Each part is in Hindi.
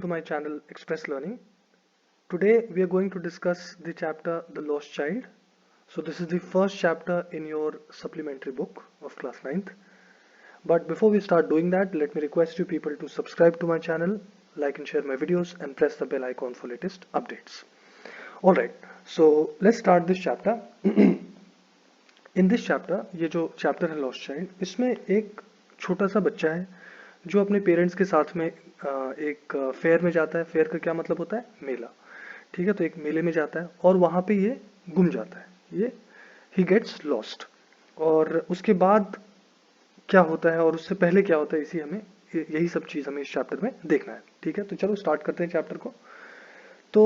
To my channel Express Learning. Today we are going to discuss the chapter The Lost Child. So this is the first chapter in your supplementary book of class 9th. But before we start doing that, let me request you people to subscribe to my channel, like and share my videos and press the bell icon for latest updates. Alright, so let's start this chapter. In this chapter, ये जो chapter है Lost Child, इसमें एक छोटा सा बच्चा है जो अपने पेरेंट्स के साथ में एक फेयर में जाता है। फेयर का क्या मतलब होता है? मेला। ठीक है, तो एक मेले में जाता है और वहां पे ये गुम जाता है। ये ही गेट्स लॉस्ट। और उसके बाद क्या होता है और उससे पहले क्या होता है, इसी हमें यही सब चीज हमें इस चैप्टर में देखना है। ठीक है, तो चलो स्टार्ट करते हैं चैप्टर को। तो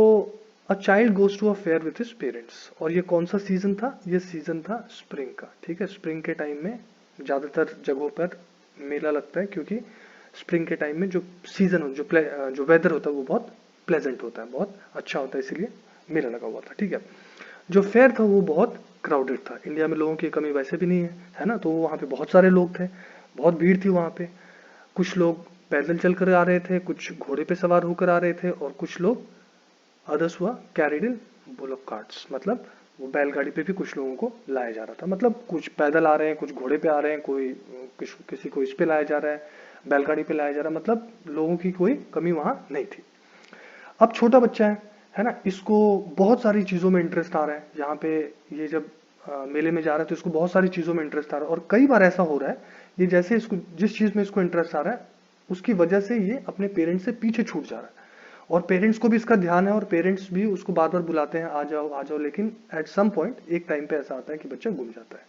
a child goes to a fair with his parents. और ये कौन सा सीजन था? ये सीजन था स्प्रिंग का। ठीक है, स्प्रिंग के टाइम में ज्यादातर जगहों पर मेला लगता है, क्योंकि स्प्रिंग के टाइम में जो सीजन जो वेदर होता है वो बहुत प्लेजेंट होता है, बहुत अच्छा होता है, इसीलिए मेला लगा हुआ था। ठीक है, जो फेयर था वो बहुत क्राउडेड था। इंडिया में लोगों की कमी वैसे भी नहीं है ना, तो वहाँ पे बहुत सारे लोग थे, बहुत भीड़ थी वहाँ पे। कुछ लोग पैदल चल कर आ रहे थे, कुछ घोड़े पे सवार होकर आ रहे थे, और कुछ लोग अदर्स हुआ कैरिड इन बुलक कार्ट्स, मतलब वो बैलगाड़ी पे भी कुछ लोगों को लाया जा रहा था। मतलब कुछ पैदल आ रहे हैं, कुछ घोड़े पे आ रहे हैं, कोई किसी को इस पे लाया जा रहा है, बैलगाड़ी पे लाया जा रहा है। मतलब लोगों की कोई कमी वहां नहीं थी। अब छोटा बच्चा है ना, इसको बहुत सारी चीजों में इंटरेस्ट आ रहा है। यहाँ पे ये जब मेले में जा रहा है तो इसको बहुत सारी चीजों में इंटरेस्ट आ रहा है। और कई बार ऐसा हो रहा है, ये जैसे इसको जिस चीज में इसको इंटरेस्ट आ रहा है उसकी वजह से ये अपने पेरेंट्स से पीछे छूट जा रहा है। और पेरेंट्स को भी इसका ध्यान है, और पेरेंट्स भी उसको बार बार बुलाते हैं, आ जाओ, लेकिन एट सम पॉइंट एक टाइम पे ऐसा आता है कि बच्चा गुम जाता है।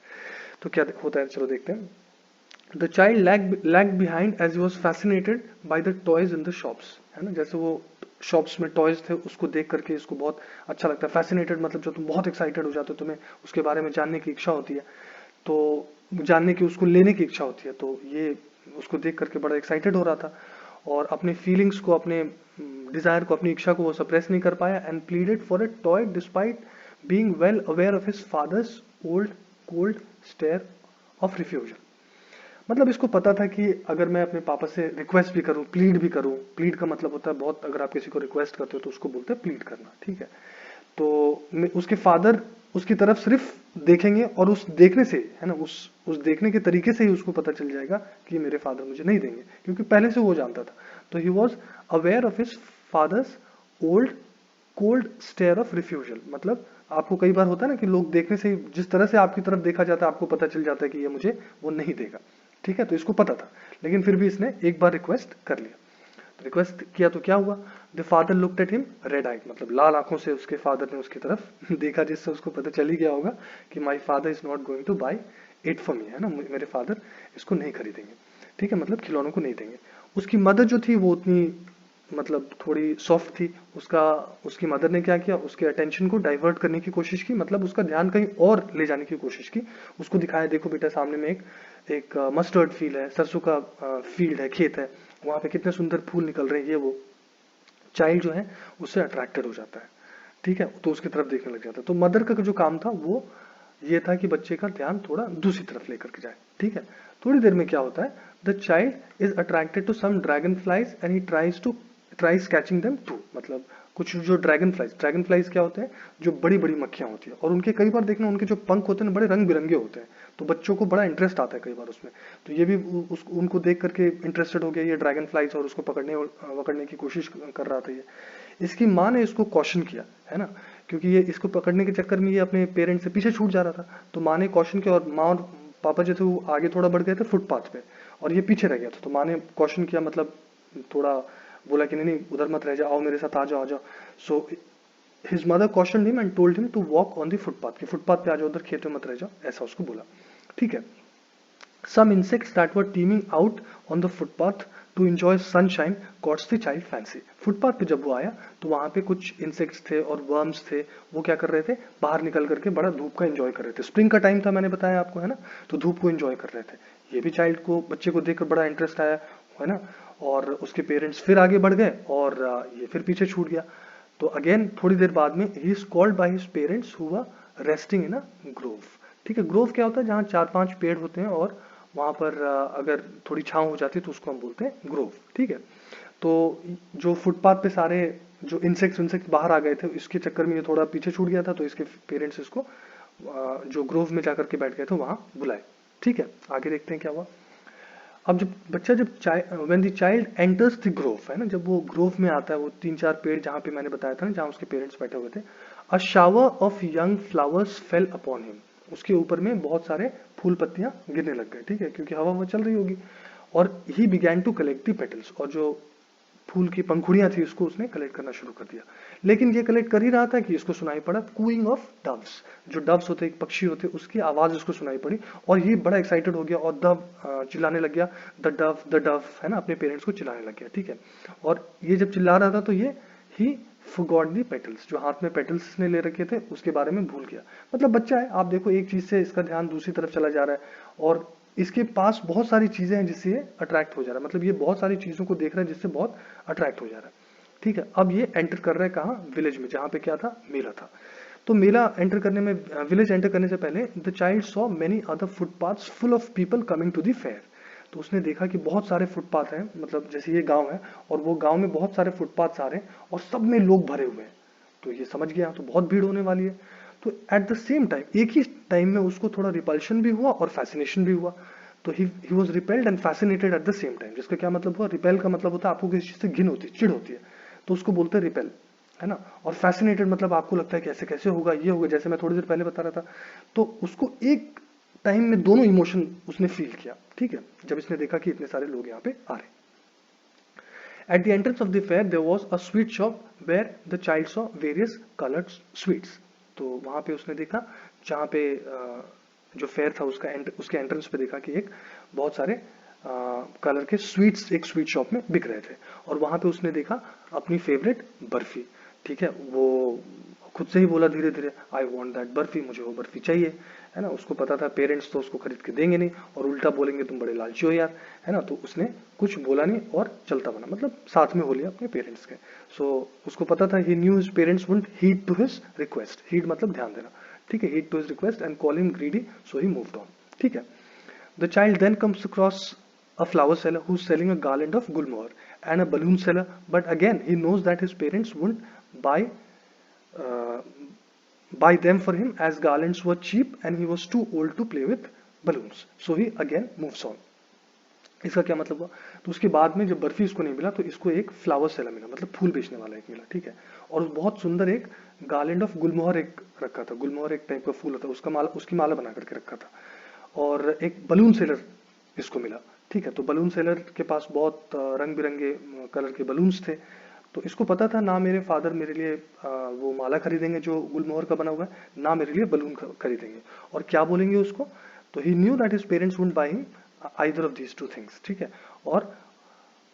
तो क्या होता है, चलो देखते हैं। The child lagged behind as he was fascinated by the toys in the shops। है ना, जैसे वो शॉप्स में टॉयज थे उसको देख करके इसको बहुत अच्छा लगता है। फैसिनेटेड मतलब जो तुम बहुत एक्साइटेड हो जाते हो, तुम्हें उसके बारे में जानने की इच्छा होती है, तो जानने की, उसको लेने की इच्छा होती है। तो ये उसको देख करके बड़ा एक्साइटेड हो रहा था, और अपने फीलिंग्स को, अपने डिजायर को, अपनी इच्छा को वो सप्रेस नहीं कर पाया। And pleaded for a toy despite being well aware of his father's old cold stare of refusal. मतलब इसको पता था कि अगर मैं अपने पापा से रिक्वेस्ट भी करूं, प्लीड भी करूं, प्लीड का मतलब होता है बहुत, अगर आप किसी को रिक्वेस्ट करते हो तो उसको बोलते हैं प्लीड करना। ठीक है, तो उसके फादर उसकी तरफ सिर्फ देखेंगे, और उस देखने से, है ना, उस देखने के तरीके से ही उसको पता चल जाएगा कि मेरे फादर मुझे नहीं देंगे, क्योंकि पहले से वो जानता था। तो he was aware of his father's old cold stare of refusal. मतलब आपको कई बार होता है ना कि लोग देखने से, जिस तरह से आपकी तरफ देखा जाता है आपको पता चल जाता है कि ये मुझे वो नहीं देगा। ठीक है, तो इसको पता था, लेकिन फिर भी इसने एक बार रिक्वेस्ट कर लिया। रिक्वेस्ट किया तो क्या हुआ? The father looked at him red eyed, मतलब लाल आंखों से उसके फादर ने उसकी तरफ देखा, जिससे उसको पता चल ही गया होगा कि my father is not going two by it for me, है ना, मेरे फादर इसको नहीं खरीदेंगे। ठीक है, मतलब खिलौनों को नहीं देंगे। उसकी मदर जो थी वो उतनी, मतलब थोड़ी सॉफ्ट थी। उसकी मदर ने क्या किया, उसके अटेंशन को डाइवर्ट करने की कोशिश की, मतलब उसका ध्यान कहीं और ले जाने की कोशिश की। उसको दिखाया, देखो बेटा, सामने में एक मस्टर्ड फील्ड है, सरसों का फील्ड है, खेत है, वहां पे कितने सुंदर फूल निकल रहे हैं। ये वो चाइल्ड जो है उससे अट्रैक्टेड हो जाता है। ठीक है, तो उसकी तरफ देखने लग जाता है। तो मदर का जो काम था वो ये था कि बच्चे का ध्यान थोड़ा दूसरी तरफ लेकर के जाए। ठीक है, थोड़ी देर में क्या होता है, the child is attracted to some dragonflies and he tries catching them too. मतलब कुछ जो ड्रैगन फ्लाइज क्या होते हैं, जो बड़ी बड़ी मक्खियां होती है, और उनके कई बार देखना, उनके जो पंख होते हैं बड़े रंग बिरंगे होते हैं, तो बच्चों को बड़ा इंटरेस्ट आता है कई बार उसमें। तो ये भी उनको देख करके इंटरेस्टेड हो गया ये ड्रैगन फ्लाइज, और उसको पकड़ने की कोशिश कर रहा था ये। इसकी माँ ने इसको कॉशन किया, है ना, क्योंकि ये इसको पकड़ने के चक्कर में ये अपने पेरेंट्स से पीछे छूट जा रहा था। तो माँ ने कॉशन किया, और माँ और पापा जो थे वो आगे थोड़ा बढ़ गए थे फुटपाथ पे, और ये पीछे रह गया था। तो माँ ने कॉशन किया, मतलब थोड़ा बोला कि नहीं नहीं, उधर मत रह जाओ, आओ मेरे साथ, आ जाओ। So his mother cautioned him and told him to walk on the footpath, कि फुटपाथ पे आ जाओ, उधर खेत में मत रह जाओ, ऐसा उसको बोला। ठीक है, some insects that were teeming out on the footpath to enjoy sunshine caught the child fancy। Footpath पे जब वो आया तो वहां पे कुछ इंसेक्ट्स थे और वर्म्स थे, वो क्या कर रहे थे, बाहर निकल करके बड़ा धूप का एंजॉय कर रहे थे। स्प्रिंग का टाइम था, मैंने बताया आपको, है ना, तो धूप को एंजॉय कर रहे थे। ये भी चाइल्ड को, बच्चे को देखकर बड़ा इंटरेस्ट आया, है ना। और उसके पेरेंट्स फिर आगे बढ़ गए, और ये फिर पीछे छूट गया। तो अगेन थोड़ी देर बाद में he is called by his parents who were resting in a Grove. ठीक है, ग्रोव क्या होता है, जहाँ 4-5 पेड़ होते हैं और वहां पर अगर थोड़ी छांव हो जाती है तो उसको हम बोलते हैं ग्रोव। ठीक है, तो जो फुटपाथ पे सारे जो इंसेक्ट्स बाहर आ गए थे, इसके चक्कर में ये थोड़ा पीछे छूट गया था, तो इसके पेरेंट्स इसको जो ग्रोव में जाकर के बैठ गए थे वहां बुलाए। ठीक है, आगे देखते हैं क्या हुआ। अब जब बच्चा जब when the child enters the Grove, है ना, जब वो ग्रोव में आता है, वो 3-4 पेड़ जहाँ पे मैंने बताया था ना, जहाँ उसके पेरेंट्स बैठे हुए थे, a shower of young flowers fail upon him, उसके ऊपर में बहुत सारे फूल पत्तियां गिरने लग गए। ठीक है, क्योंकि हवा वो चल रही होगी। और he began to collect the petals, और जो फूल की पंखुड़ियां थी उसको उसने कलेक्ट करना शुरू कर दिया। लेकिन ये कलेक्ट कर ही रहा था कि इसको सुनाई पड़ा कूइंग ऑफ डव्स, जो डव्स होते एक पक्षी होते, उसकी आवाज उसको सुनाई पड़ी, और ये बड़ा एक्साइटेड हो गया और दब चिल्लाने लग गया, द डव, है ना, अपने पेरेंट्स को चिल्लाने लग गया। ठीक है, और ये जब चिल्ला रहा था तो ये ही फॉरगॉट दी पेटल्स, जो हाथ में पेटल्स इसने ले रखे थे उसके बारे में भूल गया। मतलब बच्चा है, आप देखो एक चीज से इसका ध्यान दूसरी तरफ चला जा रहा है, और इसके पास बहुत सारी चीजें हैं जिससे ये अट्रैक्ट हो जा रहा है, मतलब ये बहुत सारी चीजों को देख रहा है जिससे बहुत अट्रैक्ट हो जा रहा है। ठीक है, अब ये एंटर कर रहा है कहाँ, विलेज में, जहाँ पे क्या था, मेला था। तो मेला एंटर करने में, विलेज एंटर करने से पहले the child saw many other footpaths full of people coming to the fair. तो उसने देखा कि बहुत सारे फुटपाथ हैं, मतलब जैसे ये गांव है और वो गांव में बहुत सारे फुटपाथ आ रहे हैं और सब में लोग भरे हुए हैं। तो ये समझ गया तो बहुत भीड़ होने वाली है। तो एट द सेम टाइम, एक ही टाइम में उसको थोड़ा रिपल्शन भी हुआ और फैसिनेशन भी हुआ। तो he was repelled and fascinated at the same time, जिसका क्या मतलब हुआ, रिपेल का मतलब होता है आपको किसी चीज से घिन होती है, चिढ़ होती है, तो उसको बोलते हैं रिपेल, है ना। और फैसिनेटेड मतलब आपको लगता है कि ऐसे कैसे होगा, ये होगा, जैसे मैं थोड़ी देर पहले बता रहा था। तो उसको एक टाइम में दोनों इमोशन उसने फील किया। ठीक है, जब इसने देखा कि इतने सारे लोग यहाँ पे आ रहे। At the entrance of the fair there was a sweet shop where the child saw various colored sweets. तो वहां पे उसने देखा, जहाँ पे जो फेयर था उसका उसके एंट्रेंस पे देखा कि एक बहुत सारे कलर के स्वीट्स एक स्वीट शॉप में बिक रहे थे, और वहां पे उसने देखा अपनी फेवरेट बर्फी। ठीक है, वो खुद से ही बोला धीरे धीरे, आई वॉन्ट दैट बर्फी, मुझे वो बर्फी चाहिए, है ना। उसको पता था पेरेंट्स तो उसको खरीद के देंगे नहीं, और उल्टा बोलेंगे तुम बड़े लालची हो यार, है ना। तो उसने कुछ बोला नहीं और चलता बना, मतलब साथ में हो लिया अपने पेरेंट्स के। सो उसको पता था, he knew his parents wouldn't heed to his request, heed मतलब ध्यान देना। ठीक है, heed to his request and call him greedy, so he moved on. ठीक है, the child then comes across a flower seller who's selling a garland of gulmohar, and a balloon seller, but again he knows that his parents wouldn't buy uh, buy them for him as garlands were cheap and he was too old to play with balloons, so he again moves on. इसका क्या मतलब हुआ, तो उसके बाद में जब बर्फी इसको नहीं मिला तो इसको एक फ्लावर सेलर मिला, मतलब फूल बेचने वाला एक मिला। ठीक है, और बहुत सुंदर एक गार्लैंड ऑफ गुलमोहर एक रखा था, गुलमोहर एक टाइप का फूल होता है, उसका माला, उसकी माला बना करके रखा था। और एक बलून सेलर इसको मिला। ठीक है, तो बलून सेलर के पास बहुत रंग बिरंगे कलर के बलून्स थे। तो इसको पता था ना मेरे फादर मेरे लिए वो माला खरीदेंगे जो गुलमोहर का बना हुआ है, ना मेरे लिए बलून खरीदेंगे, और क्या बोलेंगे उसको। तो he knew that his parents wouldn't buy him either of these two things. ठीक है, और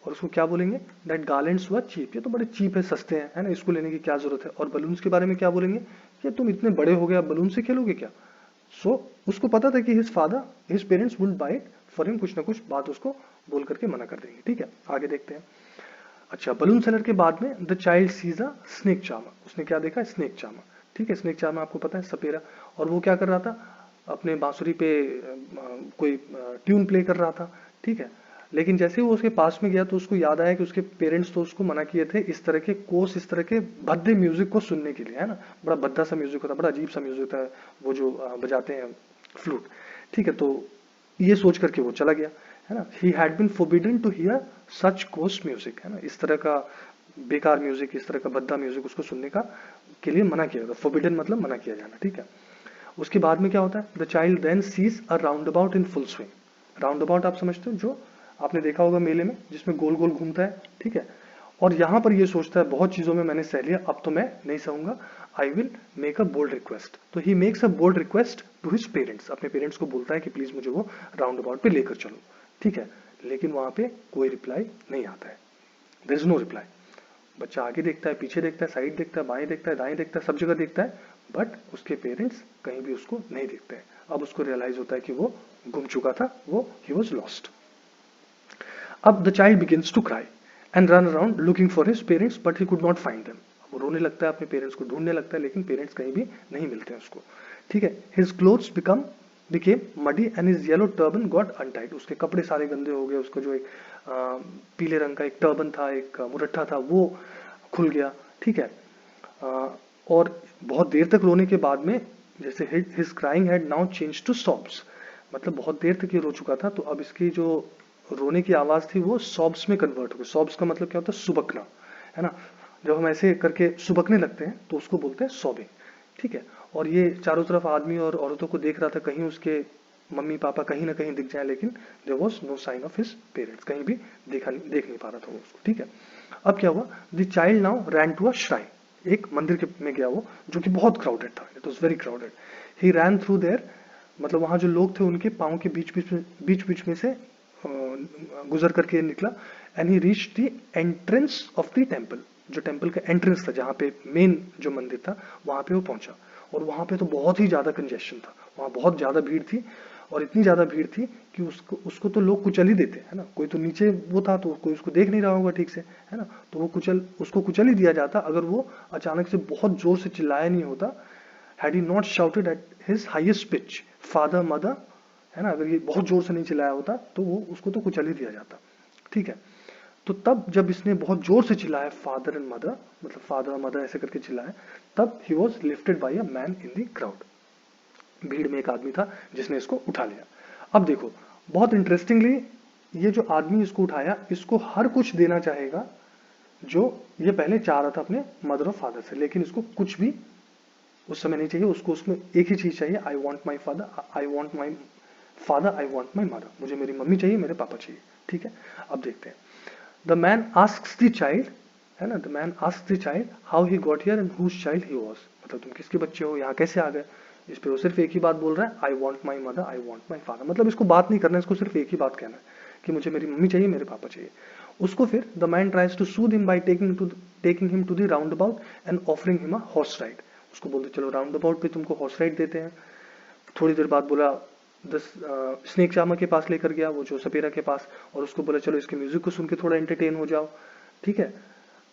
उसको क्या बोलेंगे, दैट गार्लैंड्स वर चीप, ये तो बड़े चीप है, सस्ते हैं, है ना, इसको लेने की क्या जरूरत है। और बलून्स के बारे में क्या बोलेंगे कि तुम इतने बड़े हो गए, अब बलून से खेलोगे क्या। सो उसको पता था कि his parents wouldn't buy it for him, कुछ ना कुछ बात उसको बोल करके मना कर देंगे। ठीक है, आगे देखते हैं। अच्छा, बलून सेलर के बाद में the child sees a snake charmer, उसने क्या देखा, स्नेक चार्मर। ठीक है, स्नेक चार्मर आपको पता है, सपेरा, और वो क्या कर रहा था, अपने बांसुरी पे कोई ट्यून प्ले कर रहा था। ठीक है, लेकिन जैसे ही वो उसके पास में गया तो उसको याद आया कि उसके पेरेंट्स तो उसको मना किए थे इस तरह के कोर्स, इस तरह के भद्दे म्यूजिक को सुनने के लिए, है ना। बड़ा भद्दा सा म्यूजिक होता है, बड़ा अजीब सा म्यूजिक होता है, वो जो बजाते हैं फ्लूट। ठीक है, तो ये सोच करके वो चला गया, है ना। He had been forbidden to hear such coarse music, है ना, इस तरह का बेकार म्यूजिक, इस तरह का भद्दा म्यूजिक उसको सुनने का के लिए मना किया गया। फोरबिडन मतलब मना किया जाना। ठीक है, उसके बाद में क्या होता है, the child then sees a roundabout in full swing. Roundabout आप समझते हो, जो आपने देखा होगा मेले में, जिसमें गोल गोल घूमता है। ठीक है, और यहां पर ये सोचता है बहुत चीजों में मैंने सह लिया, अब तो मैं नहीं सहूंगा, I will make a bold request. तो he makes a bold request to his parents, अपने पेरेंट्स को बोलता है कि प्लीज मुझे वो राउंड अबाउट पे लेकर चलो। ठीक है, लेकिन वहां पे कोई रिप्लाई नहीं आता है, देयर इज नो रिप्लाई। बच्चा आगे देखता है, पीछे देखता है, साइड देखता है, बाएं देखता है, दाएं देखता है, सब जगह देखता है, बट उसके पेरेंट्स कहीं भी उसको नहीं देखते हैं। अब उसको रियलाइज होता है कि वो गुम चुका था, वो ही वॉज लॉस्ट। अब the child begins to cry and run around looking for his parents but he could not find them. वो रोने लगता है, अपने पेरेंट्स को ढूंढने लगता है, लेकिन पेरेंट्स कहीं भी नहीं मिलते हैं उसको। ठीक है, his clothes became muddy and his yellow turban got untied, उसके कपड़े सारे गंदे हो गए, उसका जो एक पीले रंग का एक टर्बन था, एक मुरट्ठा था, वो खुल गया, ठीक है। और बहुत देर तक रोने के बाद में जैसे his crying had now change to sobs, मतलब बहुत देर तक ये रो चुका था, तो अब इसकी जो रोने की आवाज थी वो सॉब्स में कन्वर्ट हो गई। सॉब्स का मतलब क्या होता है? सुबकना, है ना। जब हम ऐसे करके सुबकने लगते हैं तो उसको बोलते हैं सॉबिंग, ठीक है। और ये चारों तरफ आदमी और औरतों को देख रहा था, कहीं उसके मम्मी पापा कहीं ना कहीं दिख जाए, लेकिन there was no sign of his parents, कहीं भी देख नहीं पा रहा था वो उसको, ठीक है। अब क्या हुआ? The child now ran to a shrine, एक मंदिर के में गया वो, जो कि बहुत क्राउडेड था, it was very crowded. He ran through there, मतलब वहां जो लोग थे उनके पाँव के बीच में से गुजर करके निकला। And he reach the entrance of the temple, जो टेम्पल का एंट्रेंस था, जहाँ पे मेन जो मंदिर था, वहां पे वो पहुंचा। और वहां पे तो बहुत ही ज्यादा कंजेशन था, वहां बहुत ज्यादा भीड़ थी, और इतनी ज्यादा भीड़ थी कि उसको उसको तो लोग कुचल ही देते, है ना। कोई तो नीचे वो था, तो कोई उसको देख नहीं रहा होगा ठीक से, है ना, तो वो उसको कुचल ही दिया जाता अगर वो अचानक से बहुत जोर से चिल्लाया नहीं होता। Had he not shouted at his highest pitch father mother, है ना, अगर ये बहुत जोर से नहीं चिल्लाया होता तो वो उसको तो कुचल ही दिया जाता, ठीक है। तो तब जब इसने बहुत जोर से चिल्लाया फादर एंड मदर, मतलब फादर और मदर ऐसे करके चिल्लाया, तब he was lifted by a man in the crowd, भीड़ में एक आदमी था जिसने इसको उठा लिया। अब देखो, बहुत इंटरेस्टिंगली, ये जो आदमी इसको उठाया, इसको हर कुछ देना चाहेगा जो ये पहले चाह रहा था अपने मदर और फादर से, लेकिन इसको कुछ भी उस समय नहीं चाहिए। उसको उसमें एक ही चीज चाहिए, I want my father, I want my father, I want my mother, मुझे मेरी मम्मी चाहिए, मेरे पापा चाहिए, ठीक है। अब देखते हैं। The man asks the child, है ना, the man asks the child how he got here and whose child he was, मतलब तुम किसके बच्चे हो, यहाँ कैसे आ गए। इस पे वो सिर्फ एक ही बात बोल रहा है, I want my mother, I want my father, मतलब इसको बात नहीं करना है, इसको सिर्फ एक ही बात कहना है कि मुझे मेरी मम्मी चाहिए, मेरे पापा चाहिए। उसको फिर the man tries to soothe him by taking him to the roundabout and offering him a horse ride. उसको बोलते चलो राउंड अबाउट पे तुमको हॉर्स राइड देते हैं। थोड़ी देर बाद बोला स्नेक चार्मर के पास लेकर गया, वो जो सपेरा के पास, और उसको बोला चलो इसके म्यूजिक को सुन के थोड़ा एंटरटेन हो जाओ, ठीक है।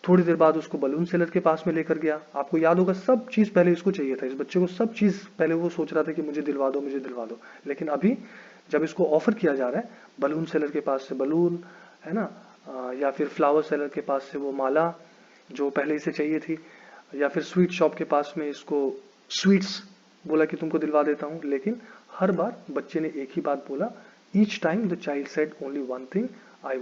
थोड़ी देर बाद उसको बलून सेलर के पास में लेकर गया। आपको याद होगा, सब चीज पहले इसको चाहिए था, इस बच्चे को सब चीज पहले वो सोच रहा था कि मुझे दिलवा दो, मुझे दिलवा दो। लेकिन अभी जब इसको ऑफर किया जा रहा है, बलून सेलर के पास से बलून, है ना, या फिर फ्लावर सेलर के पास से वो माला जो पहले इसे चाहिए थी, या फिर स्वीट शॉप के पास में इसको स्वीट्स बोला कि तुमको दिलवा देता हूँ, लेकिन हर बार बच्चे ने एक ही बात बोला। Each time the child said only one thing,